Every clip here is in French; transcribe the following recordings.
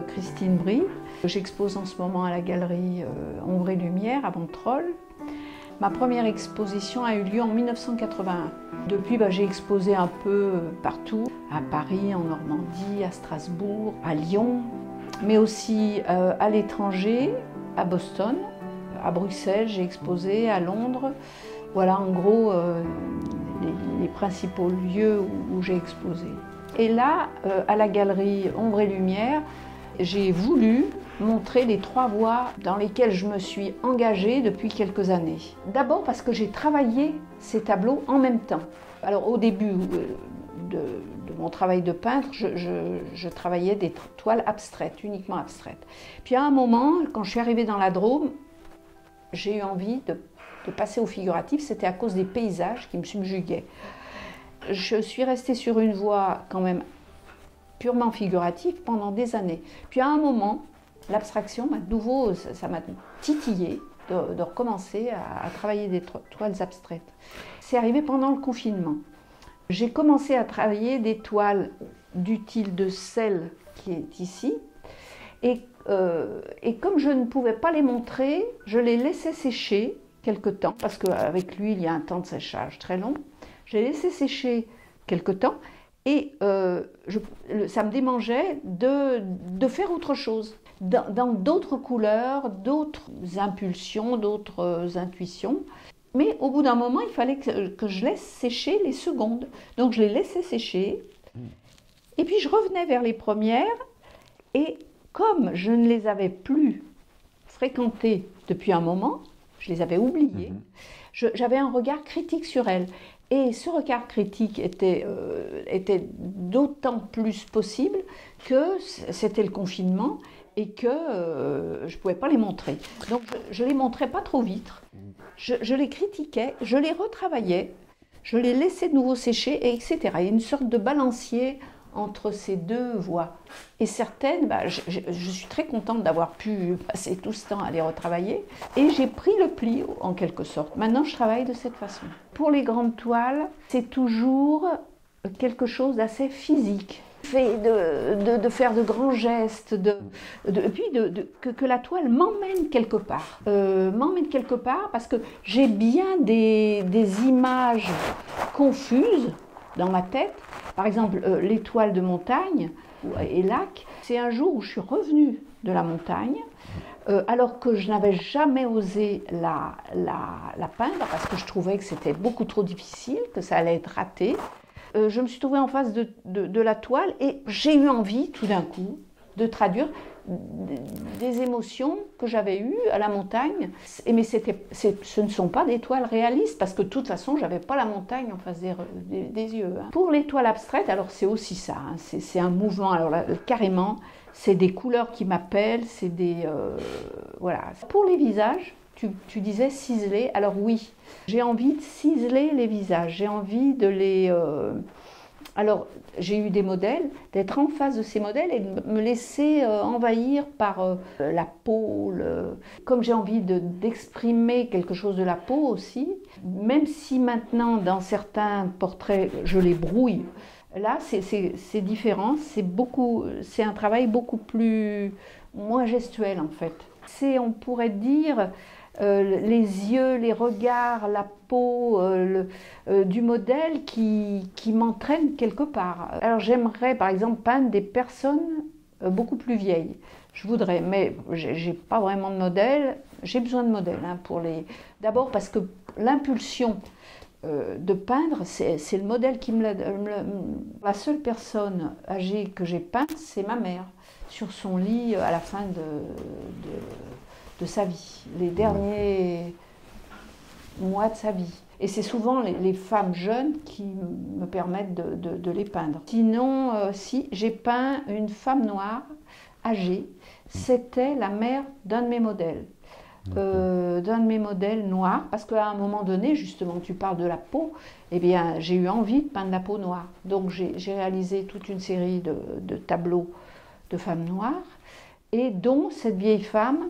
Christine Brie. J'expose en ce moment à la galerie Ombre et Lumière à Montrolles. Ma première exposition a eu lieu en 1981. Depuis, j'ai exposé un peu partout, à Paris, en Normandie, à Strasbourg, à Lyon, mais aussi à l'étranger, à Boston, à Bruxelles, j'ai exposé, à Londres. Voilà en gros les principaux lieux où j'ai exposé. Et là, à la galerie Ombre et Lumière, j'ai voulu montrer les 3 voies dans lesquelles je me suis engagée depuis quelques années. D'abord parce que j'ai travaillé ces tableaux en même temps. Alors au début de mon travail de peintre, je travaillais des toiles abstraites, uniquement abstraites. Puis à un moment, quand je suis arrivée dans la Drôme, j'ai eu envie de passer au figuratif. C'était à cause des paysages qui me subjuguaient. Je suis restée sur une voie quand même purement figurative pendant des années. Puis à un moment, l'abstraction m'a de nouveau, ça m'a titillé de recommencer à travailler des toiles abstraites. C'est arrivé pendant le confinement. J'ai commencé à travailler des toiles du style de celle qui est ici. Et comme je ne pouvais pas les montrer, je les laissais sécher quelque temps, parce qu'avec l'huile, il y a un temps de séchage très long. J'ai laissé sécher quelque temps et ça me démangeait de faire autre chose, dans d'autres couleurs, d'autres impulsions, d'autres intuitions. Mais au bout d'un moment, il fallait que je laisse sécher les secondes. Donc je les laissais sécher et puis je revenais vers les premières et comme je ne les avais plus fréquentées depuis un moment, je les avais oubliées, j'avais un regard critique sur elles. Et ce regard critique était d'autant plus possible que c'était le confinement et que je ne pouvais pas les montrer. Donc je ne les montrais pas trop vite, je les critiquais, je les retravaillais, je les laissais de nouveau sécher, etc. Il y a une sorte de balancier entre ces 2 voies. Et certaines, je suis très contente d'avoir pu passer tout ce temps à les retravailler. Et j'ai pris le pli, en quelque sorte. Maintenant, je travaille de cette façon. Pour les grandes toiles, c'est toujours quelque chose d'assez physique. De faire de grands gestes, puis que la toile m'emmène quelque part. M'emmène quelque part parce que j'ai bien des images confuses dans ma tête. Par exemple, les toiles de montagne et lac, c'est un jour où je suis revenue de la montagne, alors que je n'avais jamais osé la peindre parce que je trouvais que c'était beaucoup trop difficile, que ça allait être raté. Je me suis trouvée en face de la toile et j'ai eu envie, tout d'un coup, de traduire des émotions que j'avais eues à la montagne. Mais ce ne sont pas des toiles réalistes, parce que de toute façon, je n'avais pas la montagne en face des yeux. Pour les toiles abstraites, alors c'est aussi ça, c'est un mouvement. Alors là, carrément, c'est des couleurs qui m'appellent, c'est des... voilà. Pour les visages, tu disais ciseler. Alors oui, j'ai envie de ciseler les visages, j'ai envie de les... Alors, j'ai eu des modèles, d'être en face de ces modèles et de me laisser envahir par la peau. Comme j'ai envie d'exprimer quelque chose de la peau aussi, même si maintenant, dans certains portraits, je les brouille, là, c'est différent, c'est un travail beaucoup moins gestuel en fait. On pourrait dire... les yeux, les regards, la peau du modèle qui m'entraîne quelque part. Alors j'aimerais par exemple peindre des personnes beaucoup plus vieilles. Je voudrais, mais j'ai pas vraiment de modèle. J'ai besoin de modèles pour les... D'abord parce que l'impulsion de peindre, c'est le modèle qui me l'a... La seule personne âgée que j'ai peinte, c'est ma mère, sur son lit à la fin de sa vie, les derniers mois de sa vie. Et c'est souvent les femmes jeunes qui me permettent de les peindre. Sinon, si j'ai peint une femme noire âgée, c'était la mère d'un de mes modèles. Noirs, parce qu'à un moment donné, justement, tu parles de la peau, eh bien, j'ai eu envie de peindre la peau noire. Donc j'ai réalisé toute une série de tableaux de femmes noires, et dont cette vieille femme.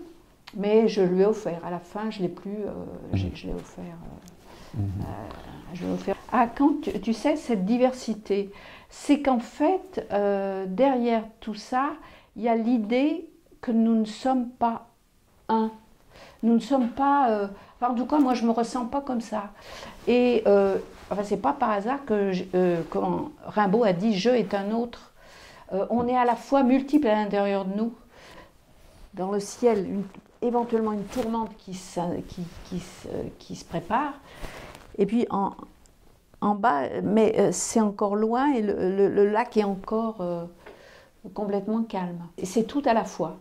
Mais je lui ai offert. À la fin, je ne l'ai plus. Je l'ai offert. Je l'ai offert. Quand tu sais, cette diversité, c'est qu'en fait, derrière tout ça, il y a l'idée que nous ne sommes pas un. Nous ne sommes pas... en tout cas, moi, je ne me ressens pas comme ça. Et enfin, c'est pas par hasard que quand Rimbaud a dit « je est un autre ». On est à la fois multiples à l'intérieur de nous. Dans le ciel, éventuellement une tourmente qui se prépare. Et puis en bas, mais c'est encore loin et le lac est encore complètement calme. Et c'est tout à la fois.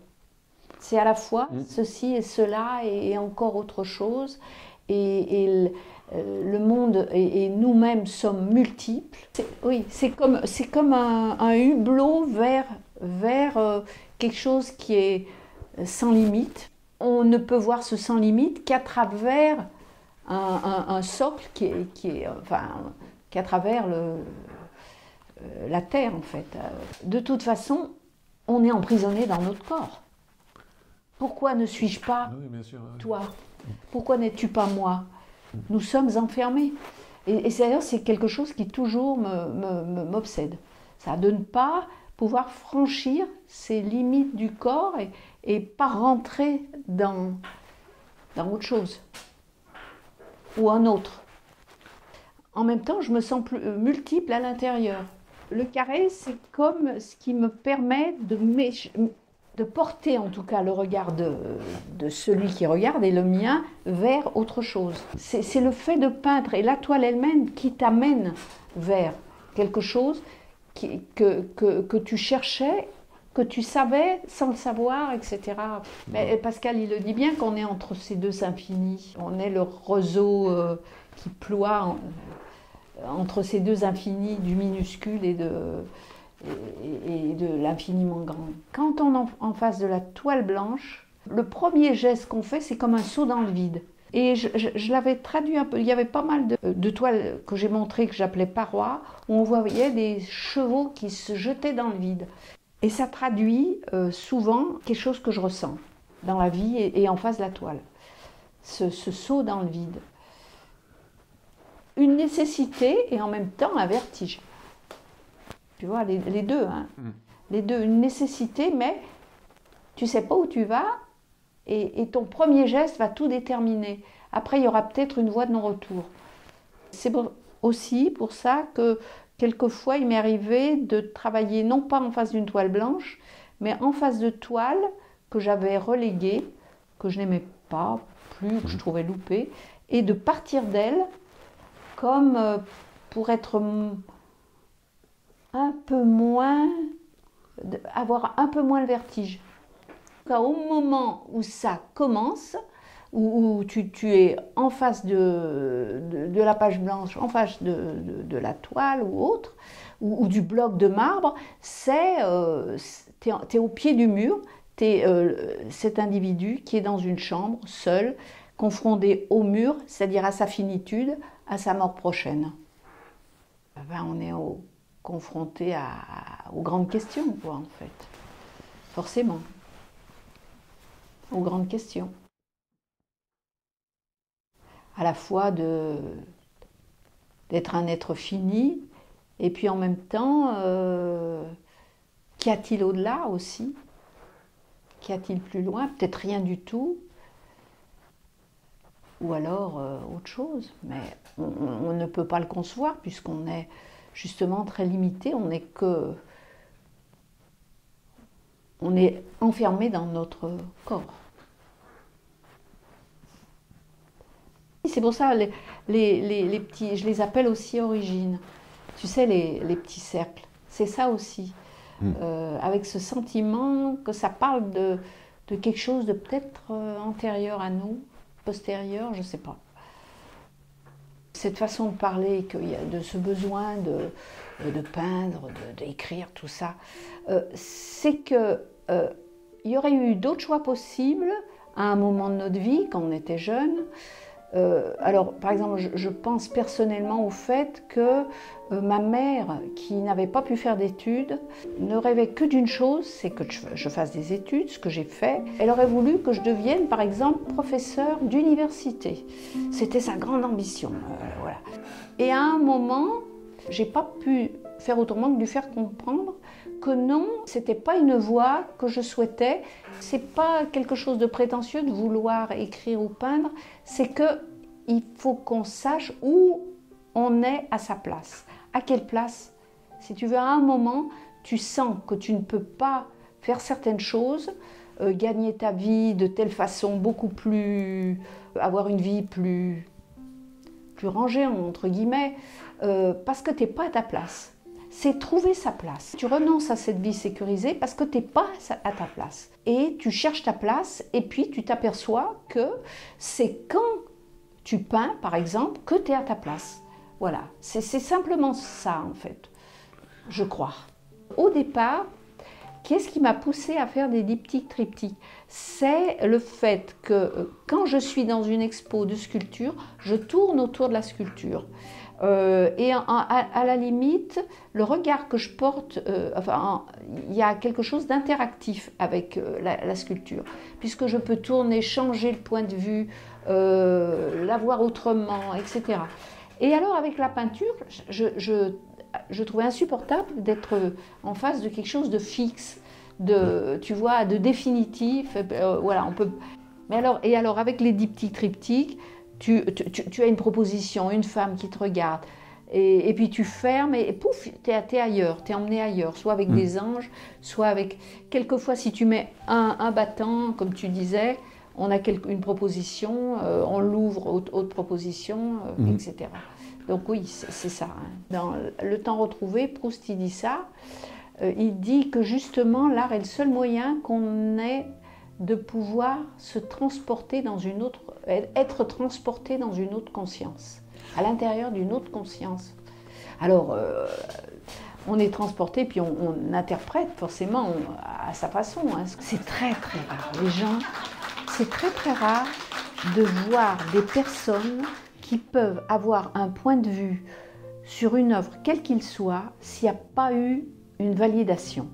C'est à la fois ceci et cela et encore autre chose. Et le monde et nous-mêmes sommes multiples. Oui, c'est comme un hublot vers quelque chose qui est sans limite. On ne peut voir ce sans limite qu'à travers un socle qui est qu'à travers la terre en fait. De toute façon, on est emprisonné dans notre corps. Pourquoi ne suis-je pas toi? Pourquoi n'es-tu pas moi? Nous sommes enfermés. Et d'ailleurs, c'est quelque chose qui toujours m'obsède. Ça de ne pas pouvoir franchir ces limites du corps et pas rentrer dans autre chose ou un autre. En même temps, je me sens multiple à l'intérieur. Le carré, c'est comme ce qui me permet de porter en tout cas le regard de celui qui regarde et le mien vers autre chose. C'est le fait de peindre et la toile elle-même qui t'amène vers quelque chose que tu cherchais, que tu savais sans le savoir, etc. Mais Pascal, il le dit bien qu'on est entre ces deux infinis. On est le roseau qui ploie entre ces deux infinis du minuscule et de l'infiniment grand. Quand on est en face de la toile blanche, le premier geste qu'on fait, c'est comme un saut dans le vide. Et je l'avais traduit un peu. Il y avait pas mal de toiles que j'ai montrées, que j'appelais parois, où on voyait des chevaux qui se jetaient dans le vide. Et ça traduit souvent quelque chose que je ressens dans la vie et en face de la toile. Ce saut dans le vide. Une nécessité et en même temps un vertige. Tu vois, les deux, hein. Les deux, une nécessité, mais tu ne sais pas où tu vas et ton premier geste va tout déterminer. Après, il y aura peut-être une voie de non-retour. C'est aussi pour ça que quelquefois, il m'est arrivé de travailler non pas en face d'une toile blanche, mais en face de toiles que j'avais reléguées, que je n'aimais pas plus, que je trouvais loupées, et de partir d'elles comme pour être un peu moins, avoir un peu moins le vertige. Au moment où ça commence, où tu es en face de la page blanche, en face de la toile ou autre, ou du bloc de marbre, t'es au pied du mur, t'es cet individu qui est dans une chambre, seul, confronté au mur, c'est-à-dire à sa finitude, à sa mort prochaine. Ben, on est confronté aux grandes questions, quoi, en fait. Forcément. Aux grandes questions. À la fois d'être un être fini, et puis en même temps, qu'y a-t-il au-delà aussi? Qu'y a-t-il plus loin? Peut-être rien du tout. Ou alors autre chose. Mais on ne peut pas le concevoir puisqu'on est justement très limité. On est enfermé dans notre corps. C'est pour ça les petits, je les appelle aussi origines. Tu sais, les petits cercles. C'est ça aussi. Avec ce sentiment que ça parle de quelque chose de peut-être antérieur à nous, postérieur, je ne sais pas. Cette façon de parler, de ce besoin de peindre, d'écrire, tout ça, c'est qu'il y aurait eu d'autres choix possibles à un moment de notre vie, quand on était jeune. Alors, par exemple, je pense personnellement au fait que ma mère, qui n'avait pas pu faire d'études, ne rêvait que d'une chose, c'est que je fasse des études, ce que j'ai fait. Elle aurait voulu que je devienne, par exemple, professeur d'université. C'était sa grande ambition. Voilà. Et à un moment, j'ai pas pu faire autrement que de lui faire comprendre que non, c'était pas une voie que je souhaitais. C'est pas quelque chose de prétentieux de vouloir écrire ou peindre, c'est que il faut qu'on sache où on est à sa place. À quelle place? Si tu veux, à un moment, tu sens que tu ne peux pas faire certaines choses, gagner ta vie de telle façon, beaucoup plus, avoir une vie plus rangée, entre guillemets, parce que tu n'es pas à ta place. C'est trouver sa place. Tu renonces à cette vie sécurisée parce que tu n'es pas à ta place. Et tu cherches ta place et puis tu t'aperçois que c'est quand tu peins, par exemple, que tu es à ta place. Voilà, c'est simplement ça en fait, je crois. Au départ, qu'est-ce qui m'a poussée à faire des diptyques triptyques? C'est le fait que quand je suis dans une expo de sculpture, je tourne autour de la sculpture. Et à la limite, le regard que je porte, il y a quelque chose d'interactif avec la sculpture, puisque je peux tourner, changer le point de vue, la voir autrement, etc. Et alors avec la peinture, je trouvais insupportable d'être en face de quelque chose de fixe, tu vois, de définitif. Voilà, on peut. Mais alors avec les diptyques triptyques, tu as une proposition, une femme qui te regarde, et puis tu fermes et pouf, t'es ailleurs, t'es emmené ailleurs, soit avec des anges, soit avec. Quelquefois, si tu mets un battant, comme tu disais, on a une proposition, on l'ouvre, autre proposition, etc. Donc oui, c'est ça. Hein. Dans Le Temps retrouvé, Proust il dit ça. Il dit que justement, l'art est le seul moyen qu'on ait de pouvoir se transporter dans une autre, être transporté dans une autre conscience, à l'intérieur d'une autre conscience. Alors, on est transporté, puis on interprète forcément à sa façon. Hein. C'est très très rare. Les gens, c'est très très rare de voir des personnes qui peuvent avoir un point de vue sur une œuvre, quel qu'il soit, s'il n'y a pas eu une validation.